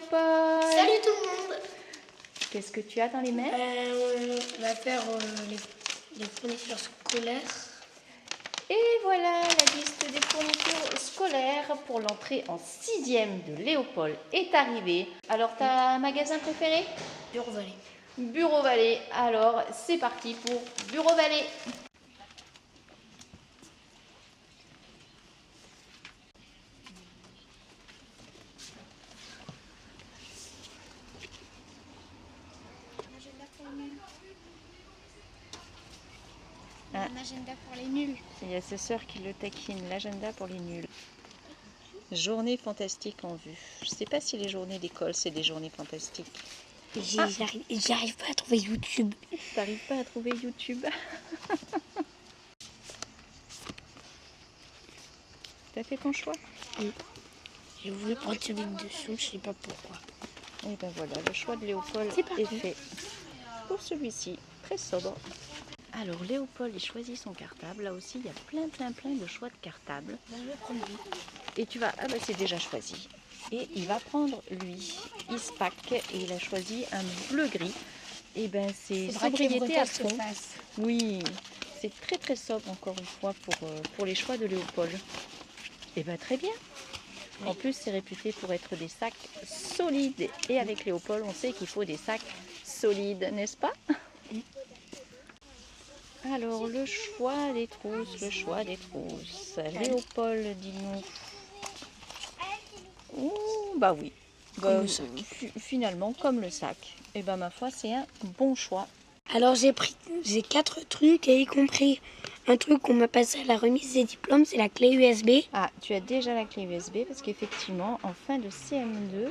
Léopold. Salut tout le monde. Qu'est-ce que tu as dans les mains? On va faire les fournitures scolaires. Et voilà la liste des fournitures scolaires pour l'entrée en 6e de Léopold est arrivée. Alors, tu as un magasin préféré? Bureau Vallée. Bureau Vallée. Alors, c'est parti pour Bureau Vallée. Un agenda pour les nuls. Il y a ses sœurs qui le taquinent, l'agenda pour les nuls. Journée fantastique en vue. Je ne sais pas si les journées d'école, c'est des journées fantastiques. J'arrive pas à trouver YouTube. T'arrives pas à trouver YouTube? T'as fait ton choix? Oui. J'ai voulu prendre celui dessous, je sais pas pourquoi. Et ben voilà, le choix de Léopold est fait pour celui-ci, très sobre. Alors Léopold, il choisit son cartable. Là aussi, il y a plein de choix de cartables. Je vais prendre lui. Et tu vas... Ah bah c'est déjà choisi. Et il va prendre lui. Il se pack et il a choisi un bleu-gris. Et ben c'est sobriété à fond. Oui, c'est très sobre encore une fois pour les choix de Léopold. Et ben très bien. Oui. En plus, c'est réputé pour être des sacs solides. Et avec Léopold, on sait qu'il faut des sacs solides, n'est-ce pas? Alors, le choix des trousses, Léopold, dis-nous. Oh, bah oui. Bah, finalement, comme le sac. Et ben ma foi, c'est un bon choix. Alors j'ai 4 trucs, et y compris un truc qu'on m'a passé à la remise des diplômes, c'est la clé USB. Ah, tu as déjà la clé USB parce qu'effectivement, en fin de CM2...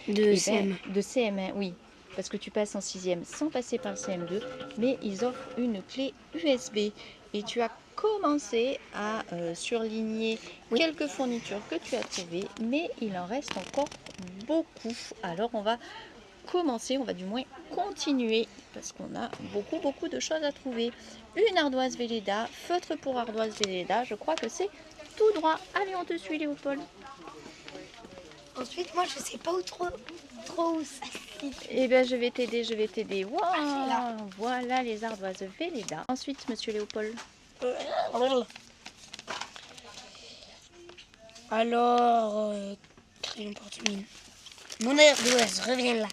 De CM. De CM1, oui. Parce que tu passes en 6e sans passer par le CM2, mais ils offrent une clé USB. Et tu as commencé à surligner quelques fournitures que tu as trouvées, mais il en reste encore beaucoup. Alors on va commencer, on va du moins continuer, parce qu'on a beaucoup de choses à trouver. Une ardoise Velleda, feutre pour ardoise Velleda, je crois que c'est tout droit. Allez, on te suit Léopold. Ensuite, moi je sais pas où trop où ça se situe. Eh bien, je vais t'aider. Wow, voilà les ardoises Velleda. Ensuite, monsieur Léopold. Alors, crayon porte-mine. Mon ardoise, reviens là.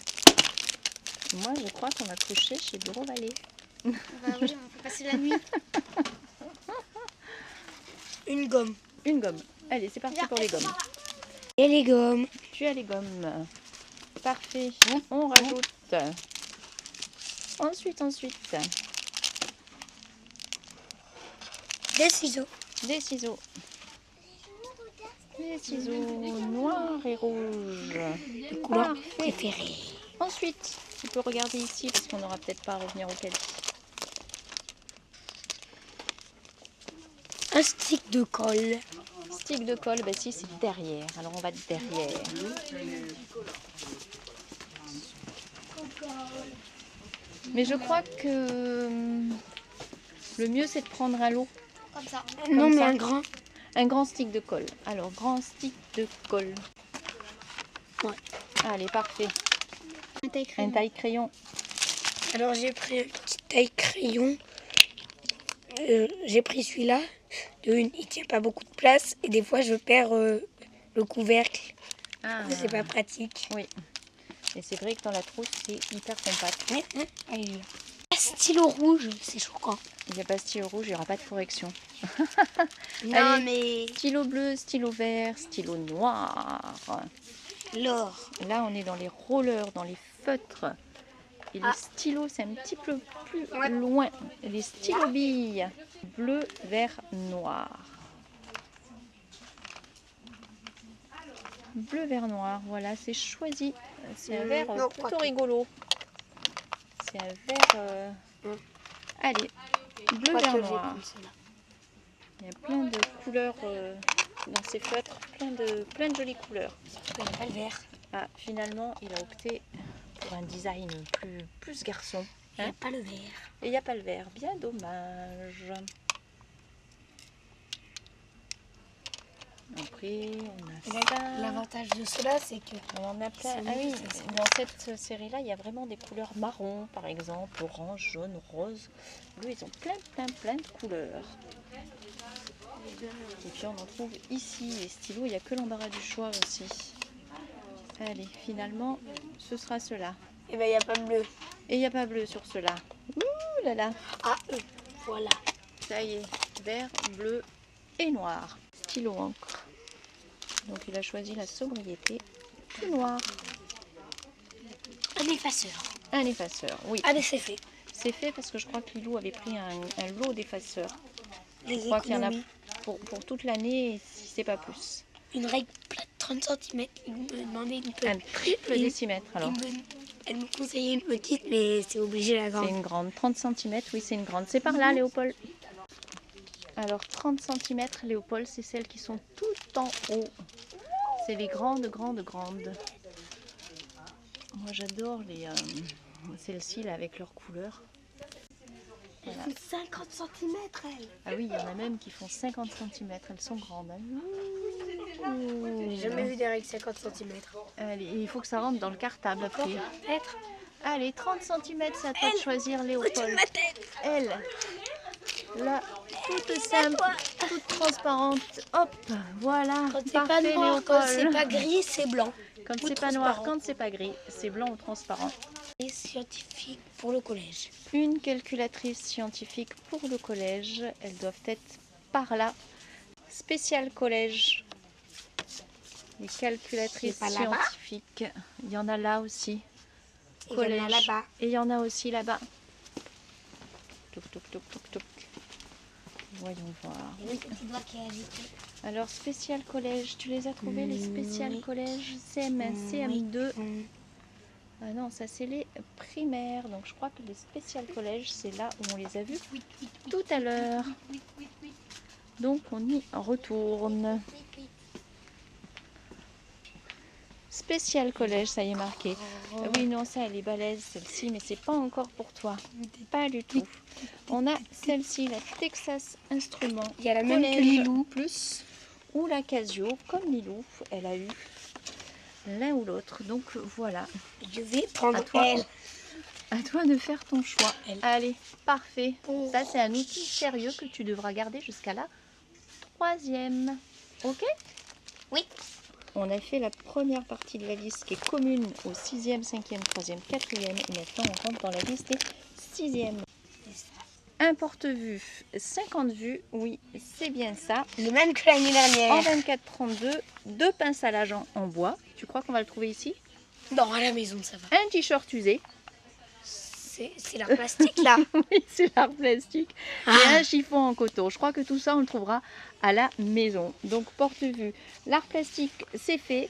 Moi, je crois qu'on va coucher chez Bureau Vallée. Bah oui, on peut passer la nuit. Une gomme. Une gomme. Allez, c'est parti pour les gommes. Et les gommes. Tu as les gommes. Parfait. On rajoute. Ensuite. Des ciseaux. Des ciseaux. Des ciseaux noirs et rouges. De couleur préférée. Ensuite, tu peux regarder ici parce qu'on n'aura peut-être pas à revenir au caddie. Un stick de colle. Stick de colle, bah si, c'est derrière. Alors on va derrière. Mais je crois que le mieux c'est de prendre un lot. Comme ça. Non, mais un grand. Un grand stick de colle. Alors, grand stick de colle. Ouais. Allez, parfait. Un taille crayon. Alors, j'ai pris un petit taille crayon. J'ai pris celui-là. Il tient pas beaucoup de place. Et des fois, je perds le couvercle. Ah. C'est pas pratique. Oui. Et c'est vrai que dans la trousse, c'est hyper compact. Allez. Stylo rouge, c'est choquant. Il n'y a pas stylo rouge, il n'y aura pas de correction. Non, allez, mais... Stylo bleu, stylo vert, stylo noir. L'or. Là, on est dans les rollers, dans les feutres. Et les stylos, c'est un petit peu plus loin. Les stylos billes. Bleu, vert, noir. Bleu, vert, noir. Voilà, c'est choisi. C'est un vert plutôt rigolo. C'est un vert... Allez, bleu, vert, noir. Il y a plein de couleurs dans ces feutres, plein de jolies couleurs. Il n'y a pas le vert. Ah, finalement, il a opté pour un design plus garçon. Il n'y a pas le vert. Et il n'y a pas le vert, bien dommage. Après, on Et a là, ça. l'avantage de cela, c'est que On en a plein. C'est Ah oui, ça, c'est dans cette série-là, il y a vraiment des couleurs marron, par exemple, orange, jaune, rose. Eux, ils ont plein de couleurs. Et puis on en trouve ici. Les stylos, il n'y a que l'embarras du choix aussi. Allez, finalement, ce sera cela. il n'y a pas bleu. Et il n'y a pas bleu sur cela. Ouh là là. Ah, voilà. Ça y est, vert, bleu et noir. Stylo encre. Donc il a choisi la sobriété tout noir. Un effaceur. Un effaceur, oui. Allez, c'est fait. C'est fait parce que je crois que Lilou avait pris un lot d'effaceurs. Les Je crois qu'il y en a économies. pour toute l'année, si c'est pas plus. Une règle plate 30 cm. Il me demandait une petite. Un triple décimètre alors. Elle me conseillait une petite, mais c'est obligé la C'est grande. une grande, 30 cm, oui c'est une grande. C'est par là Léopold. Alors 30 cm Léopold, c'est celles qui sont tout en haut. C'est les grandes. Moi j'adore les celles-ci là avec leurs couleurs. Voilà. Elle fait 50 cm, elle. Ah oui, il y en a même qui font 50 cm, elles sont grandes. Hein. J'ai jamais vu des règles 50 cm. Allez, il faut que ça rentre dans le cartable après. Peut-être. Allez, 30 cm, c'est à toi de choisir Léopold. Au-dessus de ma tête. Elle, là, toute simple, toute transparente. Hop, voilà. Quand c'est pas Parfait, noir, quand c'est Léopold. pas gris, c'est blanc. Quand ou c'est pas noir, transparent. quand c'est pas gris, c'est blanc ou transparent. Et scientifique pour le collège. Une calculatrice scientifique pour le collège. Elles doivent être par là. Spécial collège. Les calculatrices C'est pas là-bas. scientifiques. Il y en a là aussi. Et il y en a là-bas. Et il y en a aussi là-bas. Toc, toc, toc, toc, toc. Voyons voir. Et le petit doigt qui est agité. Alors, spécial collège, tu les as trouvés les spécial collège CM1, CM2. Ah non, ça c'est les primaires. Donc je crois que les spécial collège, c'est là où on les a vus tout à l'heure. Donc on y retourne. Spécial collège, ça y est marqué. Ah oui, non, ça elle est balèze celle-ci, mais c'est pas encore pour toi. Pas du tout. On a celle-ci, la Texas Instruments. Il y a la même que Collège Lilou. Plus ou la Casio, comme Lilou, elle a eu l'un ou l'autre. Donc voilà, Je vais prendre à toi, elle. à toi de faire ton choix. Elle. Allez, parfait. Oh. Ça c'est un outil sérieux que tu devras garder jusqu'à la 3e. Ok? Oui. On a fait la première partie de la liste qui est commune aux 6e, 5e, 3e, 4e. Et maintenant on rentre dans la liste des 6e. Un porte-vue, 50 vues, oui, c'est bien ça. Le même que l'année En dernière. 24-32, 2 pinces à linge en bois. Tu crois qu'on va le trouver ici? Non, à la maison, ça va. Un t-shirt usé. C'est leur plastique, là. Oui, c'est l'art plastique. Et Ah. un chiffon en coton. Je crois que tout ça, on le trouvera à la maison. Donc, porte-vue, l'art plastique, c'est fait.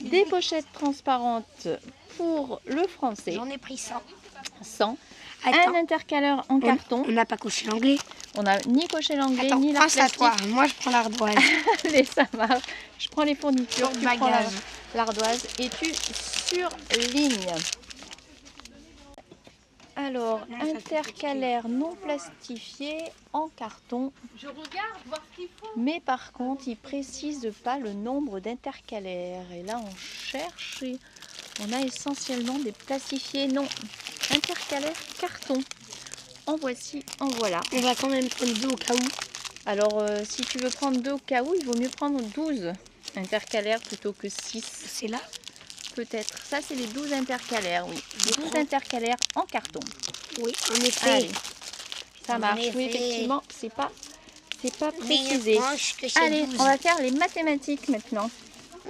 Des pochettes transparentes pour le français, J'en ai pris 100. 100. Attends, Un intercaleur en carton. on n'a pas coché l'anglais. On n'a ni coché l'anglais, Attends, ni l'art prends ça plastique. toi. Moi, je prends l'ardoise. Allez, ça marche. Je prends les fournitures, tu prends Porte-bagages. l'ardoise et tu surlignes. Alors, Non, ça, c'est intercalaire non plastifié en carton. Je regarde, voir ce qu'il faut. Mais par contre, il précise pas le nombre d'intercalaires. Et là, on cherche et on a essentiellement des plastifiés. Non, intercalaire carton. En voici, en voilà. On va quand même prendre 2 au cas où. Alors, si tu veux prendre 2 au cas où, il vaut mieux prendre 12 intercalaires plutôt que 6. C'est là. Peut-être. Ça, c'est les 12 intercalaires, oui. Les Je 12 prends. intercalaires en carton. Oui, en effet. Allez, ça En marche. Oui, effet. effectivement, c'est pas Mais précisé. franche que c'est Allez, 12. on va faire les mathématiques maintenant.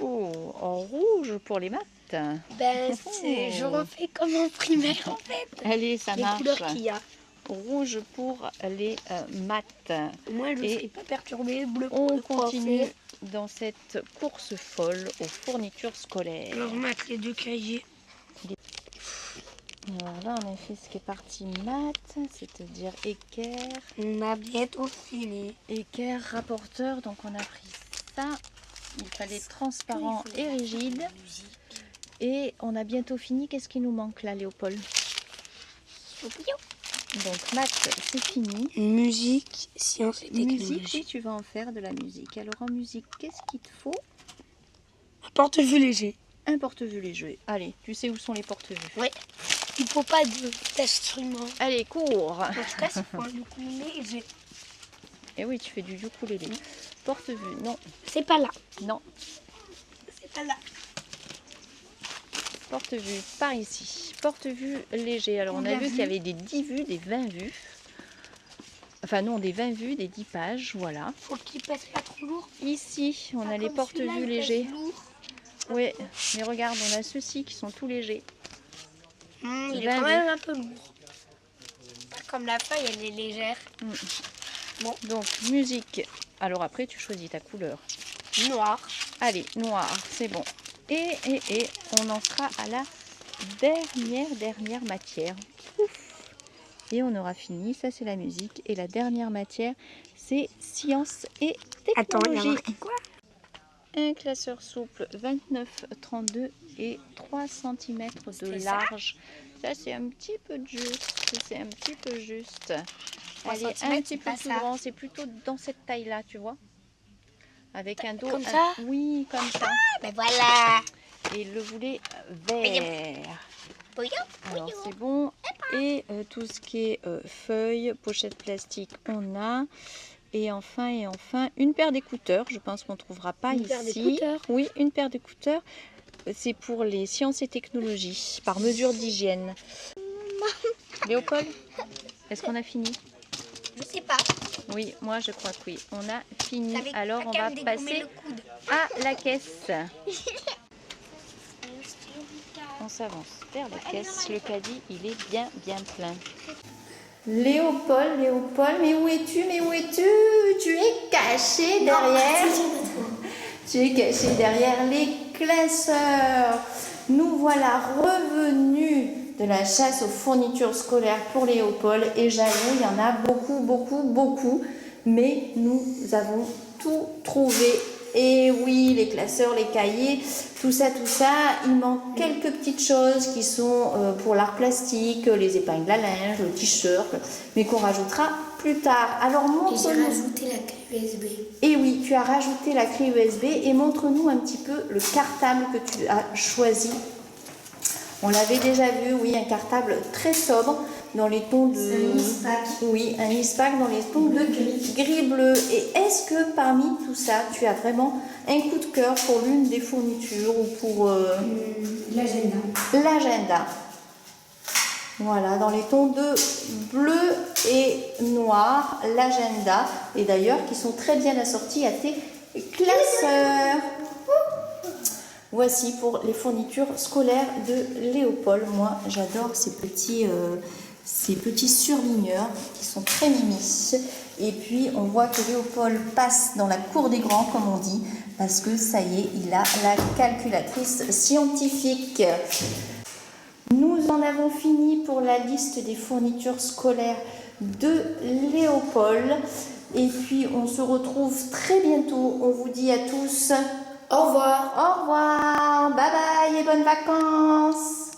Oh, en rouge pour les maths. Ben, je refais comme en primaire, en fait. Allez, ça Les marche. couleurs qu'il y a. Rouge pour les maths. Moi, je ne Et serai pas perturbée. Bleu pour On le continue français. dans cette course folle aux fournitures scolaires. Alors, mettre les 2 cahiers. Alors là, on a fait ce qui est partie maths, c'est-à-dire équerre. On a bientôt fini. Équerre, rapporteur, donc on a pris ça. Il fallait transparent et rigide. Et on a bientôt fini. Qu'est-ce qui nous manque là, Léopold? Donc maths, c'est fini. Musique, sciences et Musique, technologie. oui, tu vas en faire de la musique. Alors en musique, qu'est-ce qu'il te faut? Un porte-vue léger. Un porte-vue léger. Allez, tu sais où sont les porte-vues? Ouais. Il faut pas d'instrument. Allez, cours. En tout cas, c'est pour un ukulélé léger. Et oui, tu fais du ukulélé. Porte-vue, non, C'est pas là. non. C'est pas là. Porte-vue, par ici. Porte-vue léger. Alors, on a vu qu'il y avait des 10 vues, des 20 vues. Enfin, non, des 20 vues, des 10 pages, voilà. Faut qu'il pèse pas trop lourd. Ici, on a les porte-vues légers. Oui, mais regarde, on a ceux-ci qui sont tout légers. Il est quand même un peu lourd. Pas comme la feuille, elle est légère. Bon. Donc, musique. Alors après, tu choisis ta couleur. Noir. Allez, noir, c'est bon. Et on en sera à la dernière matière. Ouf. Et on aura fini. Ça, c'est la musique. Et la dernière matière, c'est sciences et Attends, il y a technologie. marqué quoi? Un classeur souple 29-32 et 3 cm de C'est large. Ça, c'est un petit peu juste. C'est un petit peu juste. 3 Elle est un centimètres, petit c'est peu pas plus ça. grand. C'est plutôt dans cette taille-là, tu vois. Avec un dos. Comme ça? Oui, comme ça. Ben voilà. Et il le voulait vert. Alors, c'est bon. Et tout ce qui est feuilles, pochettes plastiques, on a. Et enfin, une paire d'écouteurs. Je pense qu'on ne trouvera pas Une paire ici. d'écouteurs? Oui, une paire d'écouteurs. C'est pour les sciences et technologies, par mesure d'hygiène. Léopold, est-ce qu'on a fini? Je sais pas. Oui, moi je crois que oui. On a fini. T'avais Alors pas on qu'à va me dégommer passer le coude. à la caisse. On s'avance vers la caisse. Le caddie, il est bien plein. Léopold, mais où es-tu? Tu es caché derrière. Tu es caché derrière les classeurs. Nous voilà revenus de la chasse aux fournitures scolaires pour Léopold. Et j'avoue, il y en a beaucoup. Mais nous avons tout trouvé. Et oui, les classeurs, les cahiers, tout ça. Il manque quelques petites choses qui sont pour l'art plastique, les épingles à linge, le t-shirt, mais qu'on rajoutera plus tard. Alors Et j'ai montre-nous. rajouté la clé USB. Et oui, tu as rajouté la clé USB et montre-nous un petit peu le cartable que tu as choisi. On l'avait déjà vu, oui, un cartable très sobre dans les tons de... Un ISPAC. Oui, un ISPAC dans les tons de gris bleu. Et est-ce que parmi tout ça, tu as vraiment un coup de cœur pour l'une des fournitures ou pour L'agenda. l'agenda? Voilà, dans les tons de bleu et noir, l'agenda. Et d'ailleurs, qui sont très bien assortis à tes classeurs. Voici pour les fournitures scolaires de Léopold. Moi, j'adore ces petits surligneurs qui sont très mimis. Et puis, on voit que Léopold passe dans la cour des grands, comme on dit, parce que ça y est, il a la calculatrice scientifique. Nous en avons fini pour la liste des fournitures scolaires de Léopold. Et puis, on se retrouve très bientôt. On vous dit à tous... Au revoir. Au revoir, bye bye et bonnes vacances.